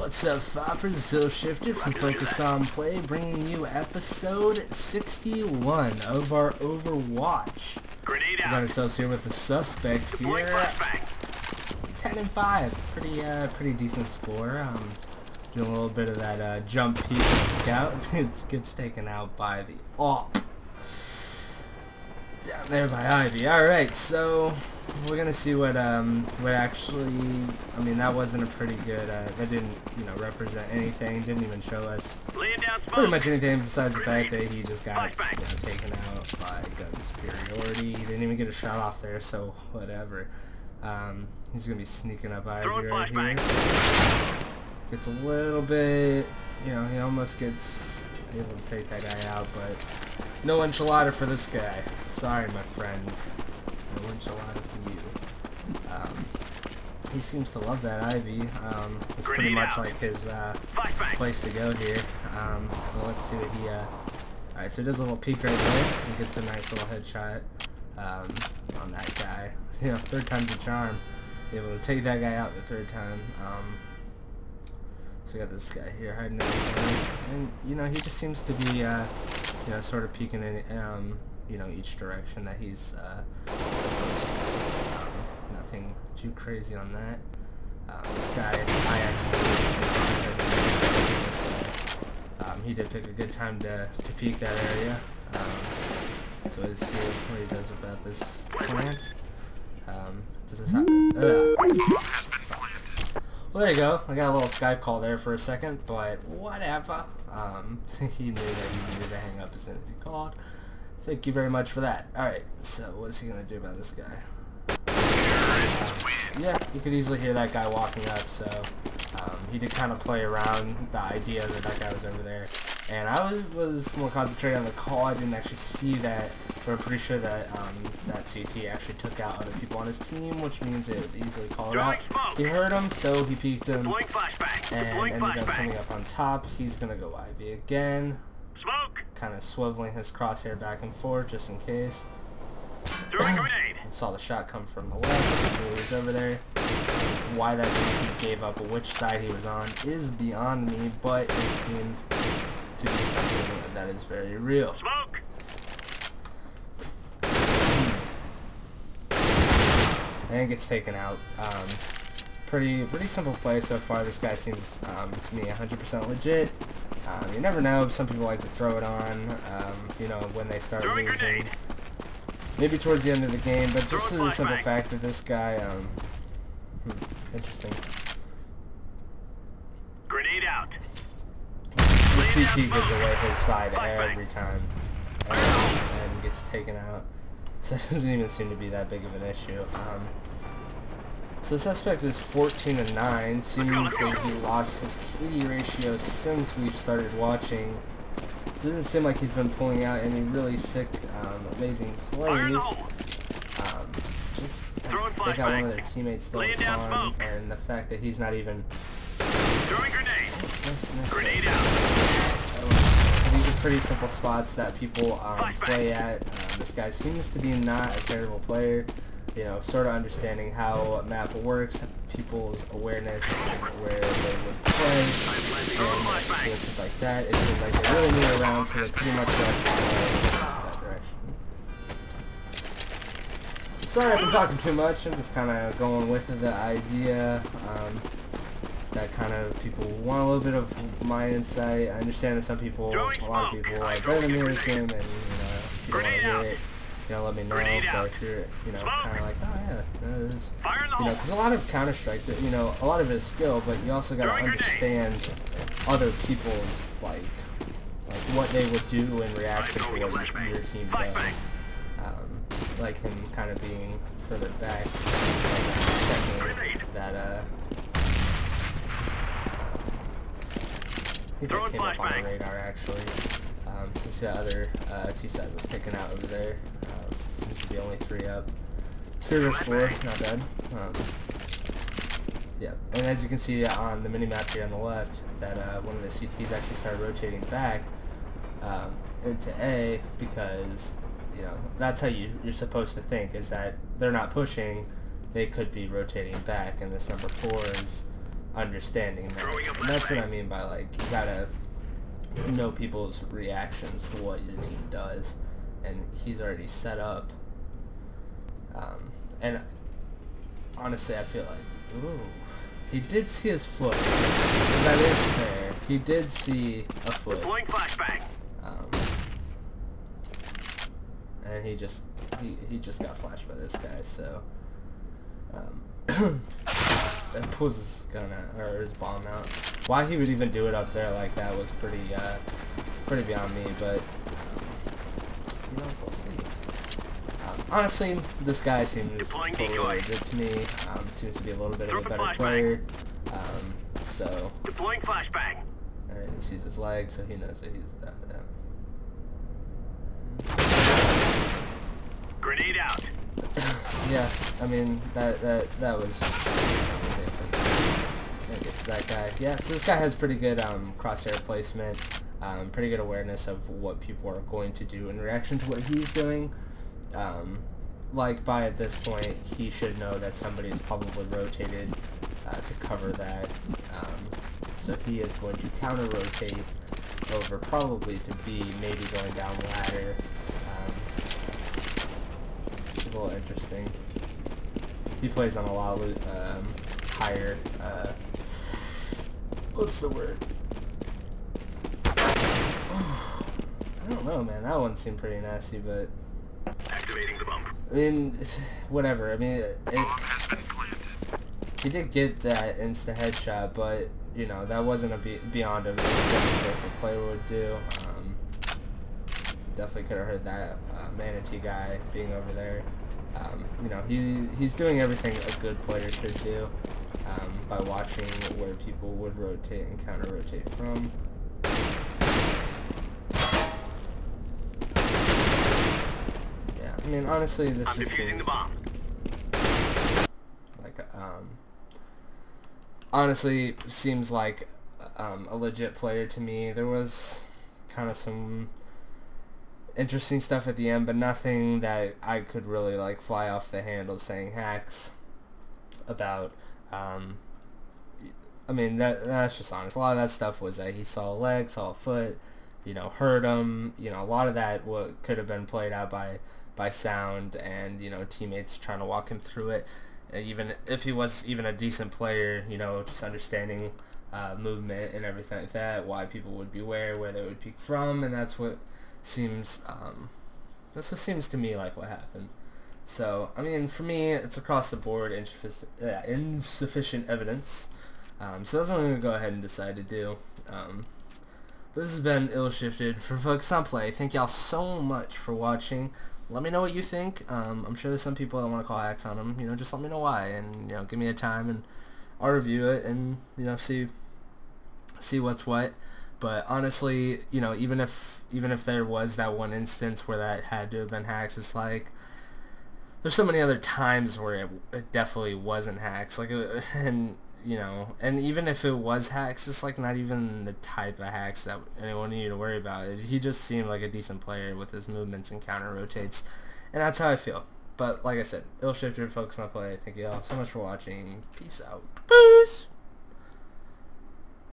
What's up, Foppers? It's Still Shifted from FocusOnPlay, bringing you episode 61 of our Overwatch. We got ourselves here with the suspect here. 10-5, pretty decent score. Doing a little bit of that jump peek and scout. It gets taken out by the AWP. Down there by Ivy. All right, so we're gonna see what actually. I mean, that wasn't a pretty good. That didn't, represent anything. Didn't even show us pretty much anything besides the fact that he just got taken out by gun superiority. He didn't even get a shot off there, so whatever. He's gonna be sneaking up Ivy right here. Gets a little bit, he almost gets able to take that guy out, but no enchilada for this guy. Sorry, my friend. No enchilada for you. He seems to love that Ivy. It's pretty much like his place to go here. But let's see what he. Alright, so he does a little peek right there. He gets a nice little headshot on that guy. Third time's a charm. Able to take that guy out the third time. So we got this guy here hiding in the corner, and he just seems to be sort of peeking in each direction that he's supposed to. Nothing too crazy on that. This guy, I actually he did pick a good time to peek that area. So let's see what he does about this plant. Does this happen? Well, there you go. I got a little Skype call there for a second, but whatever. He knew that he needed to hang up as soon as he called. Thank you very much for that. Alright, so what's he gonna do about this guy? Yeah, you could easily hear that guy walking up, so he did kind of play around the idea that that guy was over there. And I was more concentrated on the call. I didn't actually see that, but I'm pretty sure that that CT actually took out other people on his team, which means it was easily called out. He heard him, so he peeked him and ended up coming up on top. He's gonna go Ivy again, kind of swiveling his crosshair back and forth just in case. Saw the shot come from the left. He was over there. Why that CT gave up, which side he was on, is beyond me, but it seems to be something that is very real. And gets taken out. Pretty simple play so far. This guy seems to me 100% legit. You never know. Some people like to throw it on, when they start losing. Maybe towards the end of the game, but just the simple fact that this guy, interesting. Grenade out. The CT gives away his side every time, and gets taken out. So it doesn't even seem to be that big of an issue. So the suspect is 14-9. Seems like he lost his KD ratio since we've started watching. It doesn't seem like he's been pulling out any really sick, amazing plays. Just they got one of their teammates still in spawn, and the fact that he's not even. Grenade out. These are pretty simple spots that people play at. This guy seems to be not a terrible player. Sort of understanding how map works, people's awareness, and where they would play, and situations like that. It seems like they really move around, so they pretty much rush that direction. Sorry if I'm talking too much. I'm just kind of going with the idea that kind of people want a little bit of my insight. I understand that some people, a lot of people, are better than me in this game, and if you don't want to hear it, let me know. But if you're, kind of like, oh yeah, that is, because a lot of Counter-Strike, a lot of it is skill, but you also got to understand other people's, like what they would do in reaction to what your team does. Like him kind of being further back, checking that, I think that came up on the radar actually. Since the other T-side was taken out over there. Seems to be only 3 up. 3 or 4, not bad. Yeah, and as you can see on the mini-map here on the left, that one of the CTs actually started rotating back into A, because, that's how you're supposed to think, is that they're not pushing, they could be rotating back, and this number 4 is understanding that. And that's what I mean by, like, you gotta know people's reactions to what your team does. And he's already set up. And honestly, I feel like, ooh, he did see his foot. So that is fair. He did see a foot. And he just got flashed by this guy. So that pulls his gun out, or his bomb out. Why he would even do it up there like that was pretty beyond me. But you know, we'll see. Honestly, this guy seems totally legit to me. Seems to be a little bit of a better player. So. Deploying flashbang. And he sees his leg, so he knows that he's Grenade out. Yeah, I mean that was. I think it's that guy. Yeah, so this guy has pretty good crosshair placement, pretty good awareness of what people are going to do in reaction to what he's doing. Like by at this point, he should know that somebody is probably rotated to cover that. So he is going to counter rotate over probably to B, maybe going down the ladder. It's a little interesting. He plays on a lot of higher. What's the word? I don't know, man. That one seemed pretty nasty, but. Activating the bump. I mean, whatever. I mean, he did get that insta headshot, but you know that wasn't a beyond of what a player would do. Definitely could have heard that manatee guy being over there. You know, he's doing everything a good player should do by watching where people would rotate and counter rotate from. I mean, honestly, this just seems like honestly seems like a legit player to me. There was kind of some interesting stuff at the end, but nothing that I could really like fly off the handle saying hacks about. I mean, that's just honest. A lot of that stuff was that he saw a leg, saw a foot, you know, heard him. You know, a lot of that could have been played out by sound and, you know, teammates trying to walk him through it. Even if he was even a decent player, you know, just understanding movement and everything like that, why people would be where they would peek from, and that's what seems to me like what happened. So, I mean, for me, it's across the board insufficient evidence. So that's what I'm going to go ahead and decide to do. But this has been Ill-Shifted for FocusOnPlay. Thank y'all so much for watching. Let me know what you think. I'm sure there's some people that want to call hacks on them. You know, just let me know why, and you know, give me a time, and I'll review it, and you know, see what's what. But honestly, you know, even if there was that one instance where that had to have been hacks, it's like there's so many other times where it definitely wasn't hacks. Like, and you know, and even if it was hacks, it's like not even the type of hacks that anyone needed to worry about. He just seemed like a decent player with his movements and counter rotates, and that's how I feel. But like I said, Ill-Shifted, FocusOnPlay. Thank you all so much for watching. Peace out. Peace.